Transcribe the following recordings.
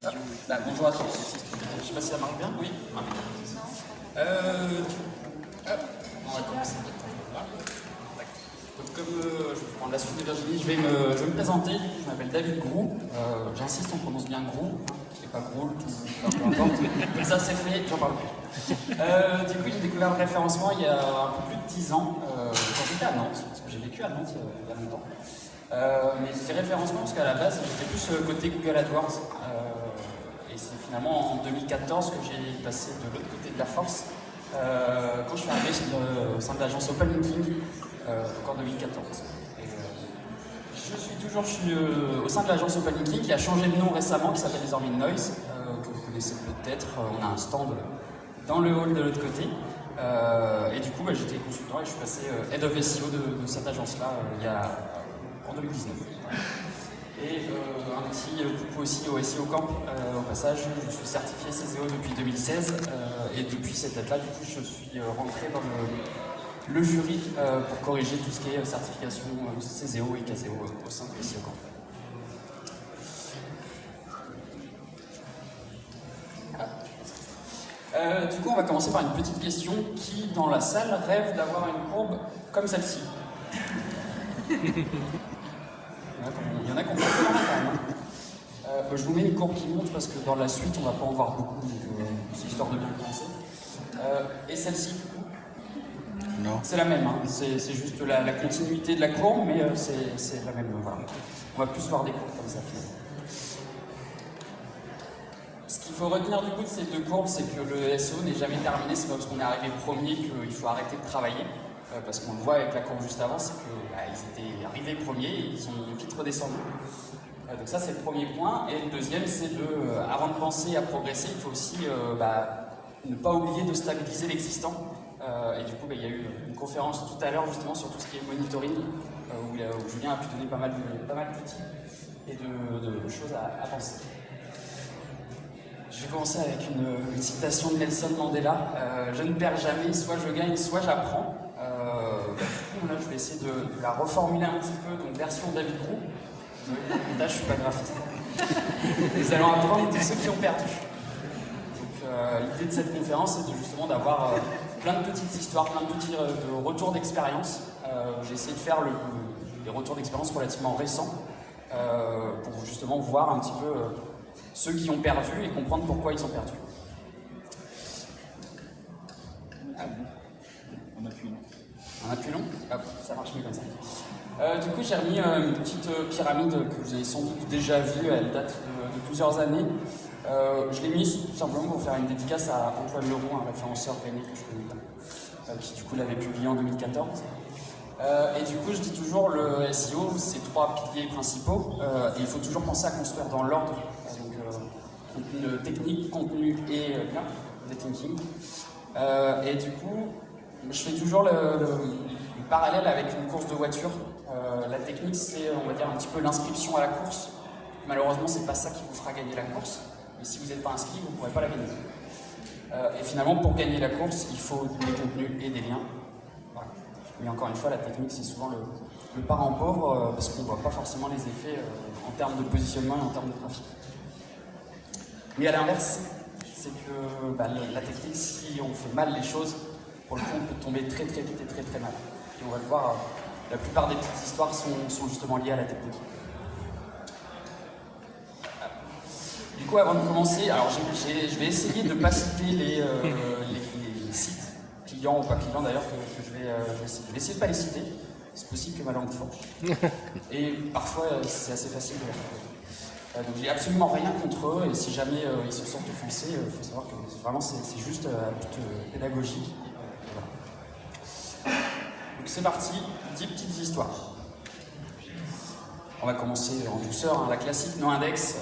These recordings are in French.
Bonjour à tous. Je ne sais pas si ça marche bien. Oui. Hop, on va commencer. Donc, comme je vais prendre la suite de Virginie, je vais me présenter. Je m'appelle David Groux. J'insiste, on prononce bien Groux, et pas Groult, ou peu importe. Mais ça c'est fait, j'en parle plus. Du coup, j'ai découvert le référencement il y a un peu plus de 10 ans, quand j'étais à Nantes, parce que j'ai vécu à Nantes il y a longtemps. Mais j'ai référencement parce qu'à la base, j'étais plus côté Google AdWords. Et c'est finalement en 2014 que j'ai passé de l'autre côté de la force, quand je suis arrivé au sein de l'agence OpenLinking, donc en 2014. Je suis au sein de l'agence OpenLinking qui a changé de nom récemment, qui s'appelle désormais Noise, que vous connaissez peut-être. On a un stand dans le hall de l'autre côté. Et du coup, j'étais consultant et je suis passé Head of SEO de cette agence-là en 2019. Et un petit coucou aussi au SEO Camp au passage. Je suis certifié CZO depuis 2016 et depuis cette date-là, du coup, je suis rentré dans le jury pour corriger tout ce qui est certification CZO et KZO au sein de SEO Camp. Du coup, on va commencer par une petite question. Qui, dans la salle, rêve d'avoir une courbe comme celle-ci? Il y en a qui ont fait quand même. Je vous mets une courbe qui monte parce que dans la suite, on ne va pas en voir beaucoup, donc c'est histoire de bien commencer. Et celle-ci, du coup, non. C'est la même, hein. C'est juste la continuité de la courbe, mais c'est la même. Voilà. On va plus voir des courbes comme ça, finalement. Ce qu'il faut retenir du coup de ces deux courbes, c'est que le SEO n'est jamais terminé. C'est pas parce qu'on est arrivé premier qu'il faut arrêter de travailler. Parce qu'on le voit avec la courbe juste avant, c'est qu'ils étaient arrivés premiers et ils ont vite redescendu. Donc ça, c'est le premier point. Et le deuxième, c'est avant de penser à progresser, il faut aussi ne pas oublier de stabiliser l'existant. Et du coup, il y a eu une conférence tout à l'heure justement sur tout ce qui est monitoring, où Julien a pu donner pas mal d'outils et de choses à penser. Je vais commencer avec une citation de Nelson Mandela. Je ne perds jamais, soit je gagne, soit j'apprends. Là, je vais essayer de la reformuler un petit peu, donc version David Groux. Là, je suis pas graphiste. Nous allons apprendre de ceux qui ont perdu. Donc, l'idée de cette conférence, c'est justement d'avoir plein de petites histoires, plein de petits retours d'expérience. J'ai essayé de faire des retours d'expérience relativement récents pour justement voir un petit peu ceux qui ont perdu et comprendre pourquoi ils ont perdu. Un appui long. Hop, ça marche mieux comme ça. Du coup, j'ai remis une petite pyramide que vous avez sans doute déjà vue, elle date de plusieurs années. Je l'ai mise tout simplement pour faire une dédicace à Antoine Leroux, un référenceur rennais que je connais bien, qui du coup l'avait publié en 2014. Et du coup, je dis toujours, le SEO, c'est 3 piliers principaux, et il faut toujours penser à construire dans l'ordre, donc contenu technique, contenu et lien, des thinking. Et du coup, je fais toujours le parallèle avec une course de voiture. La technique, c'est, on va dire, un petit peu l'inscription à la course. Malheureusement, c'est pas ça qui vous fera gagner la course. Mais si vous n'êtes pas inscrit, vous ne pourrez pas la gagner. Et finalement, pour gagner la course, il faut des contenus et des liens. Voilà. Mais encore une fois, la technique, c'est souvent le parent pauvre, parce qu'on ne voit pas forcément les effets en termes de positionnement et en termes de trafic. Mais à l'inverse, c'est que la technique, si on fait mal les choses, pour le coup, on peut tomber très très vite et très très mal. Et on va le voir, la plupart des petites histoires sont justement liées à la technique. Du coup, avant de commencer, alors je vais essayer de ne pas citer les sites, clients ou pas clients d'ailleurs, que je vais essayer de ne pas les citer. C'est possible que ma langue fourche. Et parfois, c'est assez facile de les faire. Donc j'ai absolument rien contre eux, et si jamais ils se sentent offensés, il faut savoir que vraiment c'est juste à but pédagogique. Donc c'est parti, 10 petites histoires. On va commencer en douceur, hein. La classique NoIndex.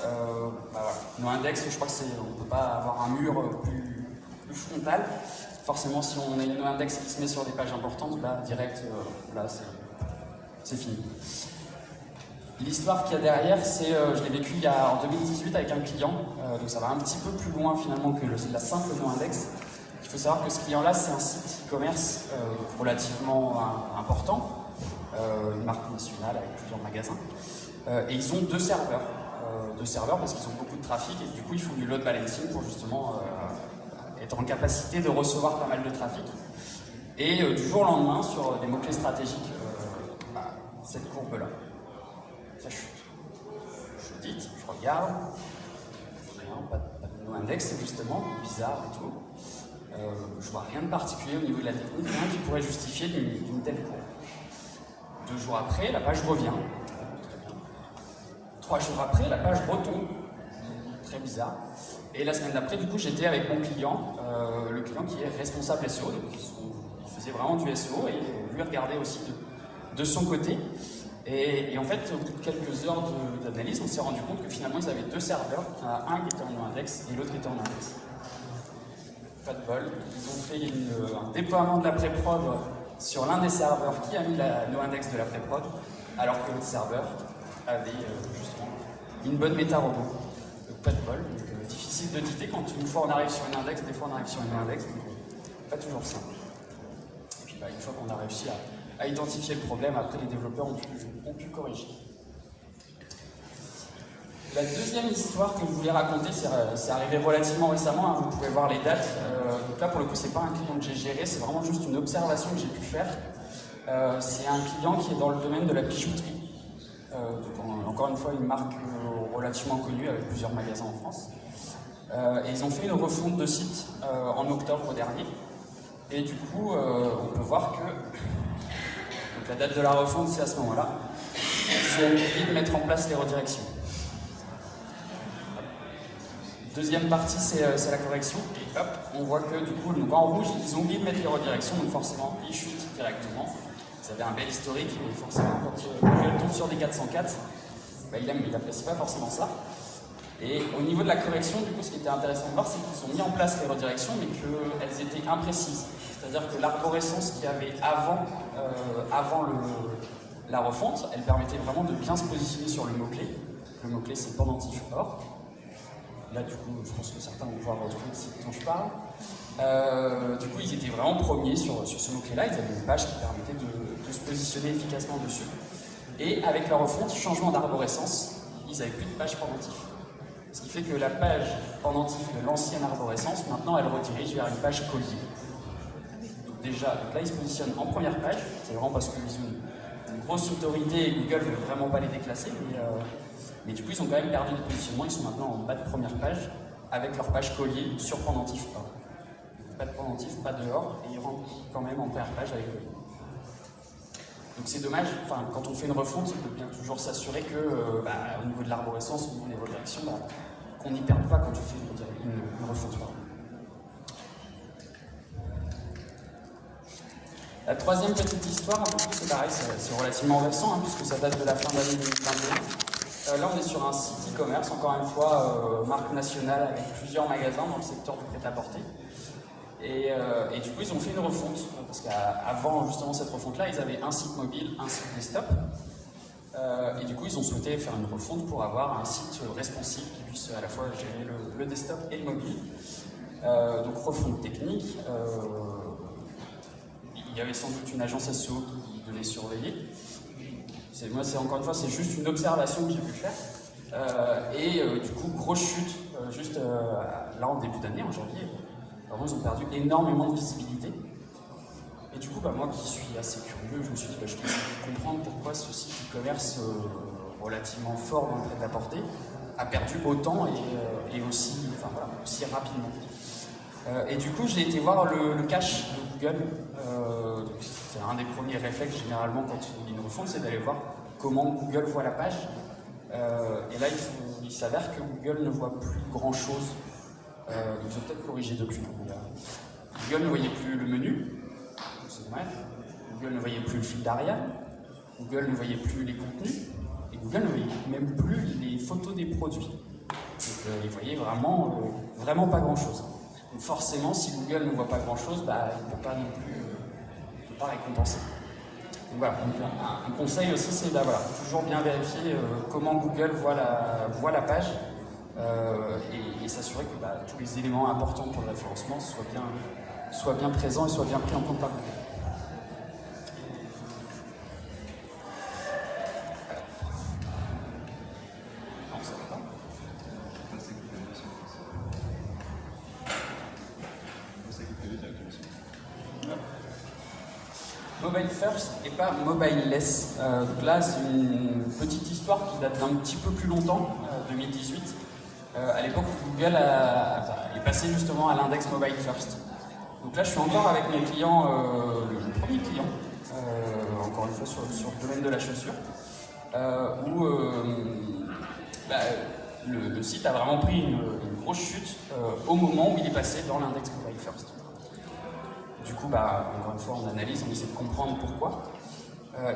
Voilà. NoIndex, je crois qu'on ne peut pas avoir un mur plus frontal. Forcément, si on a une NoIndex qui se met sur des pages importantes, là, direct, là, c'est fini. L'histoire qu'il y a derrière, c'est, je l'ai vécu en 2018 avec un client, donc ça va un petit peu plus loin finalement que la simple NoIndex. Il faut savoir que ce client-là, c'est un site e-commerce relativement important, une marque nationale avec plusieurs magasins, et ils ont 2 serveurs. de serveurs parce qu'ils ont beaucoup de trafic et du coup ils font du load balancing pour justement être en capacité de recevoir pas mal de trafic. Et du jour au lendemain, sur des mots-clés stratégiques, cette courbe-là, ça chute. J'audite, je regarde, rien, pas de no-index justement, bizarre et tout. Je vois rien de particulier au niveau de la technique, rien qui pourrait justifier d'une telle courbe. 2 jours après, la page revient. Très bien. 3 jours après, la page retombe. Très bizarre. Et la semaine d'après, du coup, j'étais avec mon client, le client qui est responsable SEO, donc il faisait vraiment du SEO et lui regardait aussi de son côté. Et en fait, au bout de quelques heures d'analyse, on s'est rendu compte que finalement, ils avaient 2 serveurs, un qui était en no-index et l'autre qui était en index. Pas de bol. Ils ont fait un déploiement de la pré-prod sur l'un des serveurs qui a mis la no-index de la pré-prod, alors que l'autre serveur avait justement une bonne méta-robot. Pas de bol. Donc, difficile de titer quand une fois on arrive sur une index, des fois on arrive sur une index, donc pas toujours simple. Et puis une fois qu'on a réussi à identifier le problème, après les développeurs ont pu corriger. La deuxième histoire que je voulais raconter, c'est arrivé relativement récemment, hein, vous pouvez voir les dates. Donc là pour le coup c'est pas un client que j'ai géré, c'est vraiment juste une observation que j'ai pu faire. C'est un client qui est dans le domaine de la bijouterie. Donc encore une fois une marque relativement connue avec plusieurs magasins en France. Et ils ont fait une refonte de site en octobre dernier. Et du coup on peut voir que donc, la date de la refonte c'est à ce moment-là. C'est oublié de mettre en place les redirections. Deuxième partie, c'est la correction. Et hop, on voit que du coup, donc en rouge, ils ont oublié de mettre les redirections, donc forcément, ils chutent directement. Vous avez un bel historique, mais forcément, quand Google tombe sur des 404, il n'apprécie pas forcément ça. Et au niveau de la correction, du coup, ce qui était intéressant de voir, c'est qu'ils ont mis en place les redirections, mais qu'elles étaient imprécises. C'est-à-dire que l'arborescence qu'il y avait avant la refonte, elle permettait vraiment de bien se positionner sur le mot-clé. Le mot-clé, c'est pendentif or. Là, du coup, je pense que certains vont pouvoir retrouver ce dont je parle. Du coup, ils étaient vraiment premiers sur ce mot-clé-là. Ils avaient une page qui permettait de se positionner efficacement dessus. Et avec la refonte, changement d'arborescence, ils n'avaient plus de page pendentif. Ce qui fait que la page pendentif de l'ancienne arborescence, maintenant, elle redirige vers une page collier. Donc déjà, là, ils se positionnent en première page. C'est vraiment parce qu'ils ont une grosse autorité et Google ne veut vraiment pas les déclasser. Mais du coup, ils ont quand même perdu de positionnement, ils sont maintenant en bas de première page, avec leur page collier sur pendentif or. Pas de pendentif, pas de or, et ils rentrent quand même en première page avec collier. Donc c'est dommage, quand on fait une refonte, il faut bien toujours s'assurer que, au niveau de l'arborescence, au niveau des redirections, qu'on n'y perde pas quand on fait une refonte. La troisième petite histoire, c'est pareil, c'est relativement récent, puisque ça date de la fin de l'année 2021. Là, on est sur un site e-commerce, encore une fois, marque nationale avec plusieurs magasins dans le secteur du prêt-à-porter. Et du coup, ils ont fait une refonte, parce qu'avant justement cette refonte-là, ils avaient un site mobile, un site desktop. Et du coup, ils ont souhaité faire une refonte pour avoir un site responsive qui puisse à la fois gérer le desktop et le mobile. Donc, refonte technique. Il y avait sans doute une agence SEO qui devait surveiller. Moi, encore une fois, c'est juste une observation que j'ai pu faire. Du coup, grosse chute, juste là en début d'année, en janvier. Vraiment, ils ont perdu énormément de visibilité. Et du coup, moi qui suis assez curieux, je me suis dit, je vais essayer de comprendre pourquoi ce site e-commerce relativement fort dans le prêt-à-porter a perdu autant et aussi rapidement. Et du coup, j'ai été voir le cache de Google. C'est un des premiers réflexes généralement quand il y a une refonte, c'est d'aller voir comment Google voit la page. Et là, il s'avère que Google ne voit plus grand-chose. Donc je vais peut-être corriger depuis. Google ne voyait plus le menu, c'est dommage. Google ne voyait plus le fil d'arrière. Google ne voyait plus les contenus. Et Google ne voyait même plus les photos des produits. Donc il voyait vraiment pas grand-chose. Donc forcément, si Google ne voit pas grand-chose, il ne peut pas non plus pas récompenser. Donc voilà, un conseil aussi, c'est toujours bien vérifier comment Google voit la page et s'assurer que tous les éléments importants pour le référencement soient bien présents et soient bien pris en compte par Google. Non, ça va pas. mobile first et pas mobile less. Donc là, c'est une petite histoire qui date d'un petit peu plus longtemps, 2018. À l'époque où Google est passé justement à l'index mobile first. Donc là, je suis encore avec mes clients, le premier client, encore une fois sur le domaine de la chaussure, où le site a vraiment pris une grosse chute au moment où il est passé dans l'index mobile first. Du coup, encore une fois, on analyse, on essaie de comprendre pourquoi.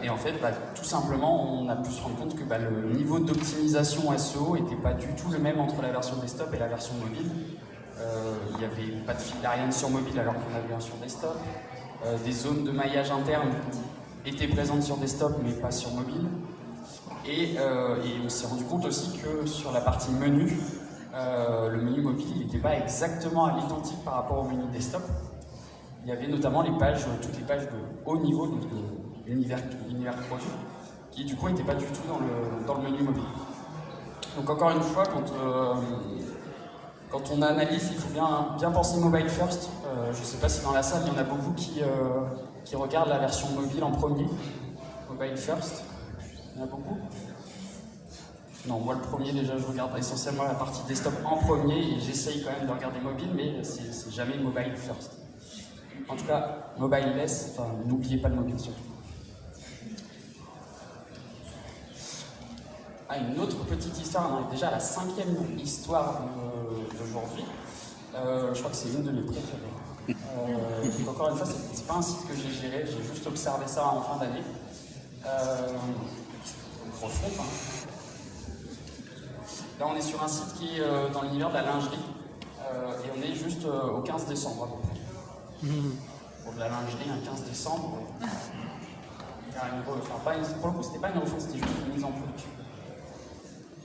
Et en fait, tout simplement, on a pu se rendre compte que le niveau d'optimisation SEO n'était pas du tout le même entre la version desktop et la version mobile. Il n'y avait pas de fil Ariane sur mobile alors qu'on avait un sur desktop. Des zones de maillage interne étaient présentes sur desktop mais pas sur mobile. Et on s'est rendu compte aussi que sur la partie menu, le menu mobile n'était pas exactement à l'identique par rapport au menu desktop. Il y avait notamment toutes les pages de haut niveau, donc de l'univers produit, qui du coup n'étaient pas du tout dans le menu mobile. Donc encore une fois, quand on analyse, il faut bien penser mobile first. Je ne sais pas si dans la salle, il y en a beaucoup qui regardent la version mobile en premier. Mobile first. Il y en a beaucoup? Non, moi le premier déjà, je regarde essentiellement la partie desktop en premier et j'essaye quand même de regarder mobile, mais c'est jamais mobile first. En tout cas, mobile less, enfin n'oubliez pas le mobile surtout. Une autre petite histoire, on est déjà à la 5e histoire d'aujourd'hui. Je crois que c'est une de mes préférées. Donc encore une fois, c'est pas un site que j'ai géré, j'ai juste observé ça en fin d'année. Profond, Là, on est sur un site qui est dans l'univers de la lingerie et on est juste au 15 décembre à peu près. Pour de la lingerie, un 15 décembre, pour le coup, c'était pas une refonte, c'était juste une mise en production.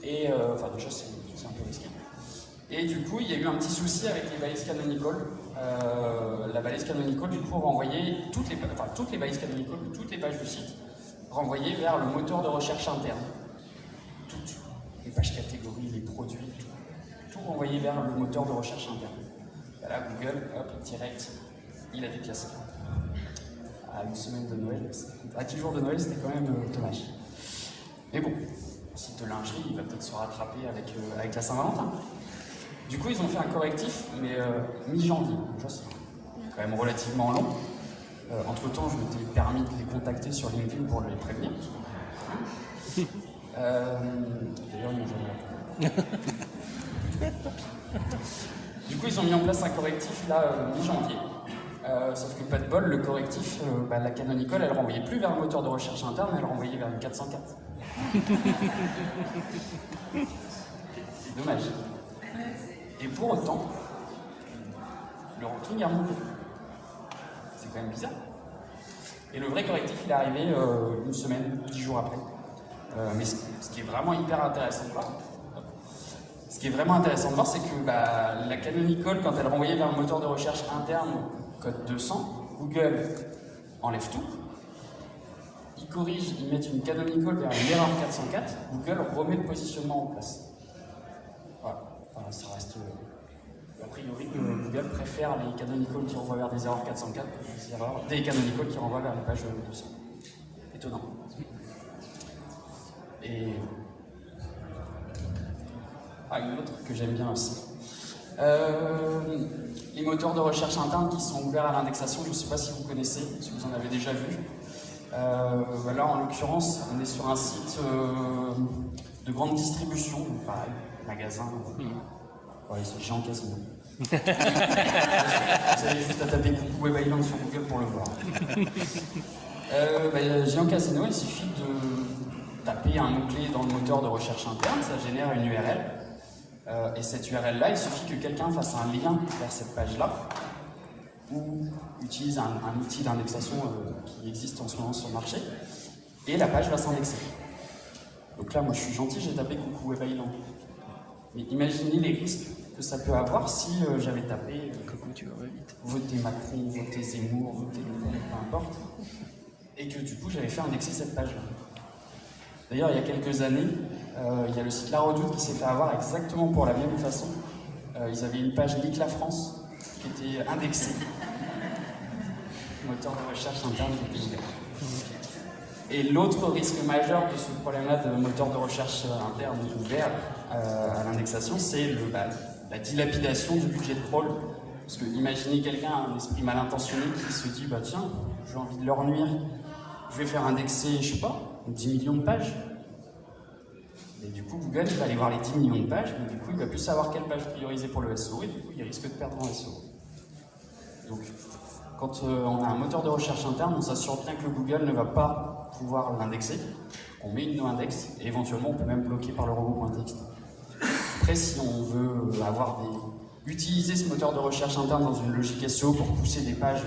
Et déjà, c'est un peu risqué. Et du coup, il y a eu un petit souci avec les balises canonical. La balise canonical, du coup, renvoyait toutes les balises canonical, toutes les pages du site, renvoyées vers le moteur de recherche interne. Toutes les pages catégories, les produits, tout renvoyé vers le moteur de recherche interne. Et là, Google, hop, direct, il a déclassé. À une semaine de Noël, à 10 jours de Noël, c'était quand même dommage. Mais bon, le site de lingerie, il va peut-être se rattraper avec la Saint-Valentin. Du coup, ils ont fait un correctif, mais mi-janvier. C'est quand même relativement long. Entre-temps, je m'étais permis de les contacter sur LinkedIn pour les prévenir. D'ailleurs, ils m'ont jamais répondu. Du coup, ils ont mis en place un correctif là, mi-janvier. Sauf que pas de bol, le correctif, la canonical, elle renvoyait plus vers le moteur de recherche interne, elle renvoyait vers une 404. C'est dommage. Et pour autant, le ranking a remonté. C'est quand même bizarre. Et le vrai correctif, il est arrivé une semaine, 10 jours après. Mais ce qui est vraiment hyper intéressant de voir, c'est que la canonical, quand elle renvoyait vers un moteur de recherche interne, code 200, Google enlève tout. Ils corrigent, ils mettent une canonical vers une erreur 404, Google remet le positionnement en place. Voilà, ça reste... a priori, Google préfère les canonicals qui renvoient vers des erreurs 404 que des canonicals qui renvoient vers les pages 200. Étonnant. Et... une autre que j'aime bien aussi. Les moteurs de recherche internes qui sont ouverts à l'indexation, je ne sais pas si vous connaissez, si vous en avez déjà vu. Là, en l'occurrence, on est sur un site de grande distribution, donc pareil, magasin. C'est Géant Casino. Vous avez juste à taper Coucou Web Island sur Google pour le voir. Géant Casino, il suffit de taper un mot-clé dans le moteur de recherche interne, ça génère une URL. Et cette URL-là, il suffit que quelqu'un fasse un lien vers cette page-là ou utilise un outil d'indexation qui existe en ce moment sur le marché et la page va s'indexer. Donc là, moi je suis gentil, j'ai tapé Coucou Web Island. Mais imaginez les risques que ça peut avoir si j'avais tapé votez Macron, votez Zemmour, votez Le Pen, peu importe, et que du coup j'avais fait indexer cette page-là. D'ailleurs, il y a quelques années, il y a le site La Redoute qui s'est fait avoir exactement pour la même façon. Ils avaient une page Nique la France qui était indexée. moteur de recherche interne de Google. Et l'autre risque majeur de ce problème-là de moteur de recherche interne ouvert à l'indexation, c'est la dilapidation du budget de crawl. Parce que imaginez quelqu'un, un esprit mal intentionné, qui se dit bah tiens, j'ai envie de leur nuire, je vais faire indexer, je sais pas, 10 millions de pages. Et du coup, Google il va aller voir les 10 millions de pages, mais du coup, il va plus savoir quelle page prioriser pour le SEO, et du coup, il risque de perdre en SEO. Donc, quand on a un moteur de recherche interne, on s'assure bien que Google ne va pas pouvoir l'indexer. On met une no-index, et éventuellement, on peut même bloquer par le robot.txt. Après, si on veut utiliser ce moteur de recherche interne dans une logique SEO pour pousser des pages,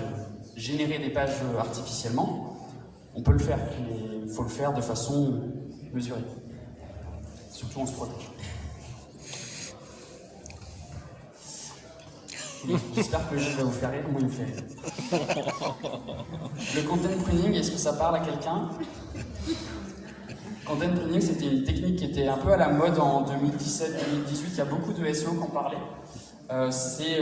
générer des pages artificiellement, on peut le faire, mais il faut le faire de façon mesurée. Surtout on se protège. J'espère que je vais vous faire rire, moi il me fait rire. Le content pruning, est-ce que ça parle à quelqu'un? Content pruning, c'était une technique qui était un peu à la mode en 2017-2018, il y a beaucoup de SEO qui en parlaient. C'est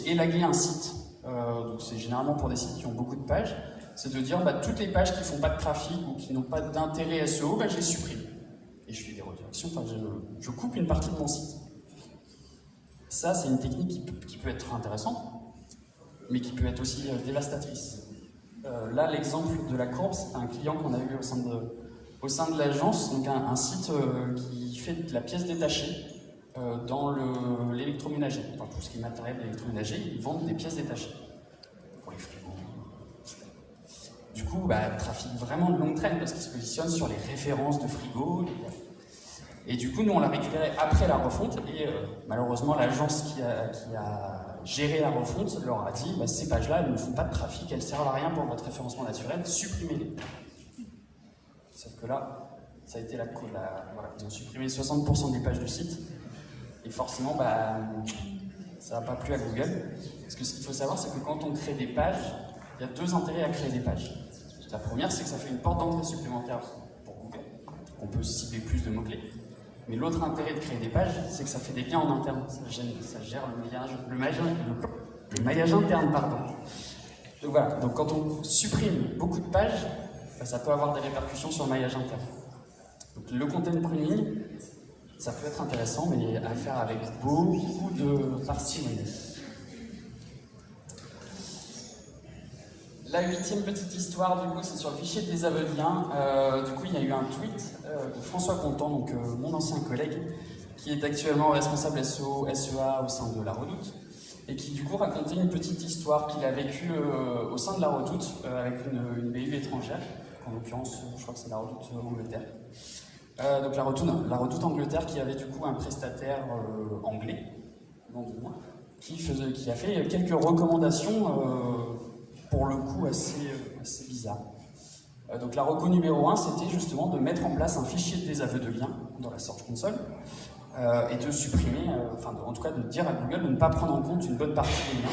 élaguer un site, donc c'est généralement pour des sites qui ont beaucoup de pages, c'est de dire toutes les pages qui font pas de trafic ou qui n'ont pas d'intérêt SEO, je les supprime. Et je fais des redirections, je coupe une partie de mon site. Ça, c'est une technique qui peut être intéressante, mais qui peut être aussi dévastatrice. Là, l'exemple de la courbe, c'est un client qu'on a eu au sein de l'agence, donc un site qui fait de la pièce détachée dans l'électroménager. Enfin, tout ce qui est matériel d'électroménager, ils vendent des pièces détachées pour les frigos. Du coup, trafic vraiment de longue traîne parce qu'ils se positionnent sur les références de frigo. Et du coup, nous, on l'a récupéré après la refonte et malheureusement, l'agence qui a géré la refonte leur a dit ces pages-là, elles ne font pas de trafic, elles ne servent à rien pour votre référencement naturel, supprimez-les. Sauf que là, ça a été voilà, ils ont supprimé 60% des pages du site et forcément, ça n'a pas plu à Google. Parce que ce qu'il faut savoir, c'est que quand on crée des pages, il y a deux intérêts à créer des pages. La première, c'est que ça fait une porte d'entrée supplémentaire pour Google. On peut cibler plus de mots-clés. Mais l'autre intérêt de créer des pages, c'est que ça fait des liens en interne. Ça gère le maillage interne, pardon. Donc voilà, donc quand on supprime beaucoup de pages, ça peut avoir des répercussions sur le maillage interne. Donc le content pruning, ça peut être intéressant, mais à faire avec beaucoup de parcimonie. La 8e petite histoire, du coup, c'est sur le fichier de désaveu de liens. Du coup, il y a eu un tweet de François Contant, donc mon ancien collègue, qui est actuellement responsable SEO, SEA au sein de La Redoute, et qui, du coup, racontait une petite histoire qu'il a vécue au sein de La Redoute avec une BU étrangère, en l'occurrence, je crois que c'est La Redoute Angleterre. Donc la Redoute Angleterre qui avait, du coup, un prestataire anglais, non du moins, qui a fait quelques recommandations pour le coup assez bizarre. Donc la reco numéro 1, c'était justement de mettre en place un fichier de désaveu de liens dans la Search Console et de supprimer, en tout cas de dire à Google de ne pas prendre en compte une bonne partie des liens.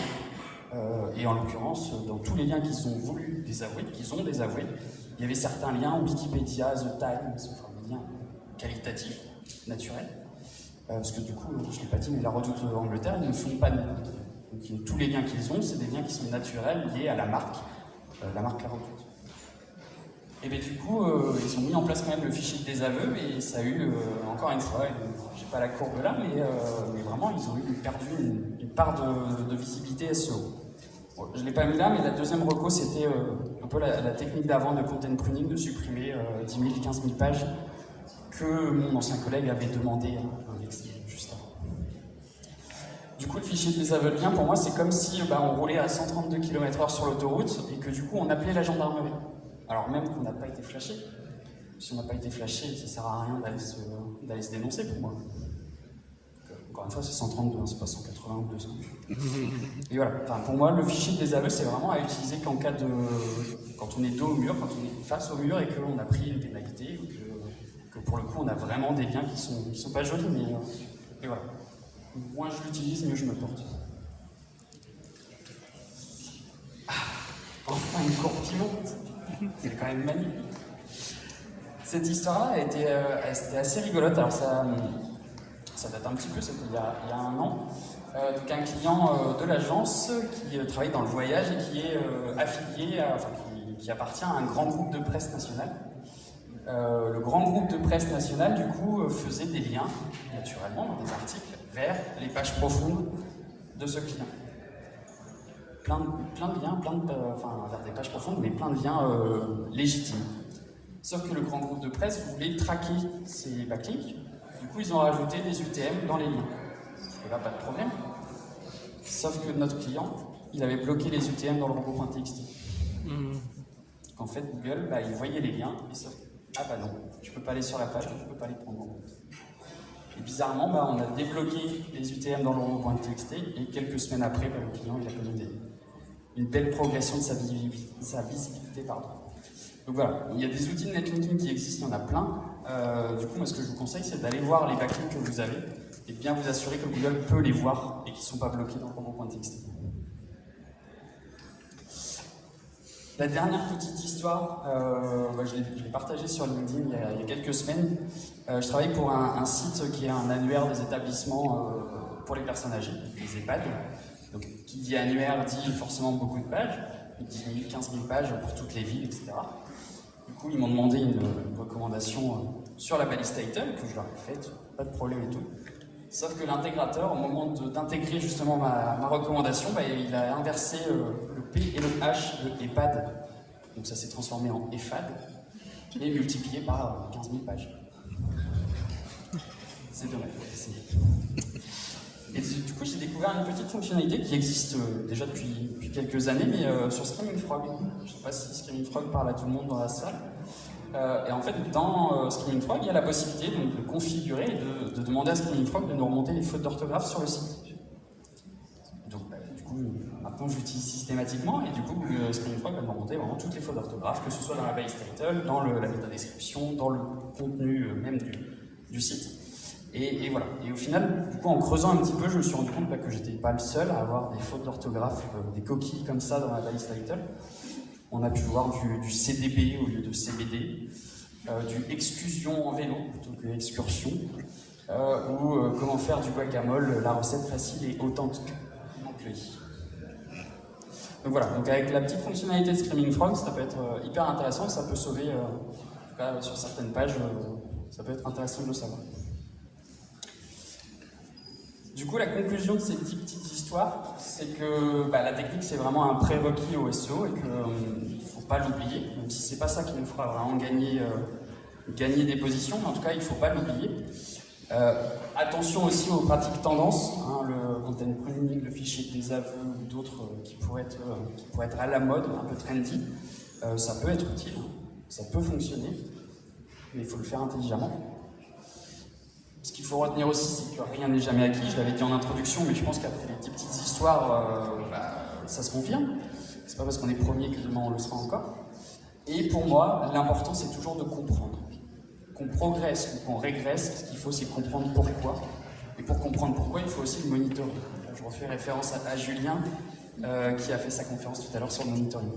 Et en l'occurrence, dans tous les liens qu'ils ont voulu désavouer, il y avait certains liens, Wikipédia, The Times, des liens qualitatifs, naturels. Parce que du coup, je ne l'ai pas dit, mais la Redoute Angleterre, ils ne font pas de liens. Donc tous les liens qu'ils ont, c'est des liens qui sont naturels, liés à la marque La Redoute. Et bien du coup, ils ont mis en place quand même le fichier de désaveu et ça a eu, encore une fois, j'ai pas la courbe là, mais vraiment, ils ont perdu une part de visibilité SEO. Bon, je ne l'ai pas mis là, mais la deuxième reco, c'était un peu la technique d'avant de content pruning, de supprimer 10 000, 15 000 pages que mon ancien collègue avait demandé à indexer juste avant. Du coup, le fichier de désaveu de lien, pour moi, c'est comme si on roulait à 132 km/h sur l'autoroute et que du coup, on appelait la gendarmerie. Alors même qu'on n'a pas été flashé. Si on n'a pas été flashé, ça ne sert à rien d'aller se dénoncer pour moi. Donc, encore une fois, c'est 132, c'est pas 180 ou 200. Et voilà, pour moi, le fichier de désaveu, c'est vraiment à utiliser quand on est dos au mur, quand on est face au mur et qu'on a pris une pénalité, ou que pour le coup, on a vraiment des liens qui sont pas jolis, mais voilà. Moins je l'utilise, mieux je me porte. Enfin, une courbe qui monte. C'est quand même magnifique. Cette histoire-là, c'était assez rigolote. Alors, ça ça date un petit peu, c'était il y a un an. Donc un client de l'agence qui travaille dans le voyage et qui est affilié, qui appartient à un grand groupe de presse nationale. Le grand groupe de presse nationale, du coup, faisait des liens, naturellement, dans des articles, vers les pages profondes de ce client. Plein de liens, vers des pages profondes, mais plein de liens légitimes. Sauf que le grand groupe de presse voulait traquer ces backlinks. Du coup, ils ont rajouté des UTM dans les liens. Et là, pas de problème. Sauf que notre client, il avait bloqué les UTM dans le robot.txt. En fait, Google, il voyait les liens, et sauf ah bah non, tu peux pas aller sur la page, donc tu peux pas les prendre en compte. Et bizarrement, on a débloqué les UTM dans le robot.txt, et quelques semaines après, le client il a connu une belle progression de sa visibilité. Donc voilà, il y a des outils de netlinking qui existent, il y en a plein. Du coup, moi ce que je vous conseille, c'est d'aller voir les backlinks que vous avez, et de bien vous assurer que Google peut les voir, et qu'ils ne sont pas bloqués dans le robot.txt. La dernière petite histoire, je l'ai partagée sur LinkedIn il y a quelques semaines. Je travaille pour un site qui est un annuaire des établissements pour les personnes âgées, les EHPAD. Donc, qui dit annuaire dit forcément beaucoup de pages, 10 000, 15 000 pages pour toutes les villes, etc. Du coup, ils m'ont demandé une recommandation sur la balise title, que je leur ai faite, pas de problème et tout. Sauf que l'intégrateur, au moment d'intégrer justement ma recommandation, il a inversé le P et le H de EHPAD. Donc ça s'est transformé en EFAD et multiplié par 15 000 pages. C'est dommage. Et du coup, j'ai découvert une petite fonctionnalité qui existe déjà depuis quelques années, mais sur Screaming Frog. Je ne sais pas si Screaming Frog parle à tout le monde dans la salle. Et en fait, dans Screaming Frog, il y a la possibilité de configurer et de demander à Screaming Frog de nous remonter les fautes d'orthographe sur le site. Donc, du coup, maintenant je l'utilise systématiquement et du coup, Screaming Frog va me remonter vraiment toutes les fautes d'orthographe, que ce soit dans la base title, dans la métadescription, dans le contenu même du site. Et voilà. Et au final, du coup, en creusant un petit peu, je me suis rendu compte que j'étais pas le seul à avoir des fautes d'orthographe, des coquilles comme ça dans la base title. On a pu voir du CDB au lieu de CBD, du excursion en vélo plutôt que excursion, ou comment faire du guacamole, la recette facile et authentique. Donc voilà, donc avec la petite fonctionnalité de Screaming Frog, ça peut être hyper intéressant, ça peut sauver, en tout cas sur certaines pages, ça peut être intéressant de le savoir. Du coup, la conclusion de ces petites histoires, c'est que la technique, c'est vraiment un prérequis au SEO et qu'il ne faut pas l'oublier, même si ce n'est pas ça qui nous fera vraiment gagner des positions, mais en tout cas, il ne faut pas l'oublier. Attention aussi aux pratiques tendances, le content pruning, le fichier de désaveu ou d'autres qui pourraient être à la mode, un peu trendy. Ça peut être utile, ça peut fonctionner, mais il faut le faire intelligemment. Ce qu'il faut retenir aussi, c'est que rien n'est jamais acquis. Je l'avais dit en introduction, mais je pense qu'après les petites histoires, ça se confirme. C'est pas parce qu'on est premier que demain on le sera encore. Et pour moi, l'important, c'est toujours de comprendre. Qu'on progresse ou qu'on régresse, ce qu'il faut, c'est comprendre pourquoi. Et pour comprendre pourquoi, il faut aussi le monitoring. Je refais référence à Julien, qui a fait sa conférence tout à l'heure sur le monitoring.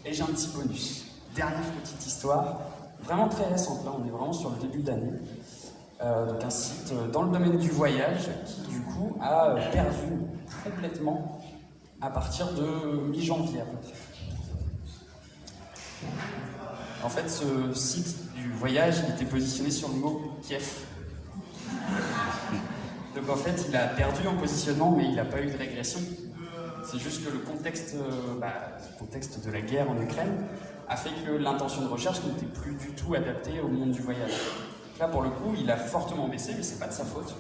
Et j'ai un petit bonus. Dernière petite histoire. Vraiment très récente, là on est vraiment sur le début d'année. Donc un site dans le domaine du voyage qui du coup a perdu complètement à partir de mi-janvier à peu près. En fait, ce site du voyage, il était positionné sur le mot Kiev. Donc en fait, il a perdu en positionnement, mais il n'a pas eu de régression. C'est juste que le contexte de la guerre en Ukraine a fait que l'intention de recherche n'était plus du tout adaptée au monde du voyage. Donc là, pour le coup, il a fortement baissé, mais c'est pas de sa faute.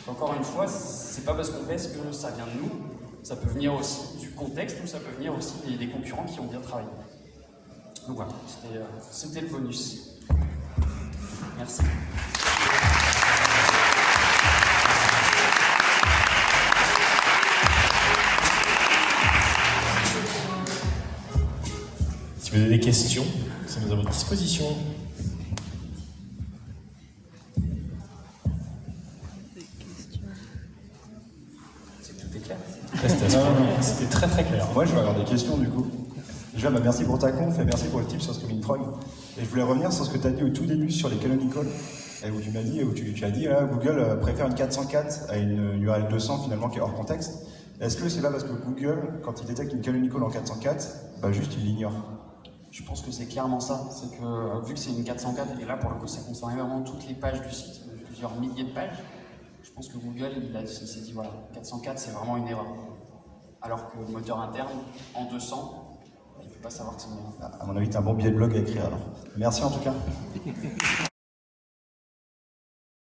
Encore une fois, c'est pas parce qu'on baisse que ça vient de nous. Ça peut venir aussi du contexte ou ça peut venir aussi des concurrents qui ont bien travaillé. Donc voilà, c'était le bonus. Merci. Si vous avez des questions, nous sommes à votre disposition. Tout est clair. C'était très très clair. Moi, je vais avoir des questions du coup. Déjà, merci pour ta conf et merci pour le tip sur Screaming Frog. Et je voulais revenir sur ce que tu as dit au tout début sur les canonical. où tu m'as dit, où tu as dit, là, Google préfère une 404 à une URL 200 finalement qui est hors contexte. Est-ce que c'est pas parce que Google, quand il détecte une canonical en 404, bah juste il l'ignore? Je pense que c'est clairement ça. C'est que vu que c'est une 404, et là pour le coup ça concernait vraiment toutes les pages du site, plusieurs milliers de pages, je pense que Google il s'est dit voilà, 404 c'est vraiment une erreur. Alors que le moteur interne, en 200, il ne peut pas savoir que c'est une erreur. À mon avis, t'as un bon billet de blog à écrire alors. Merci en tout cas.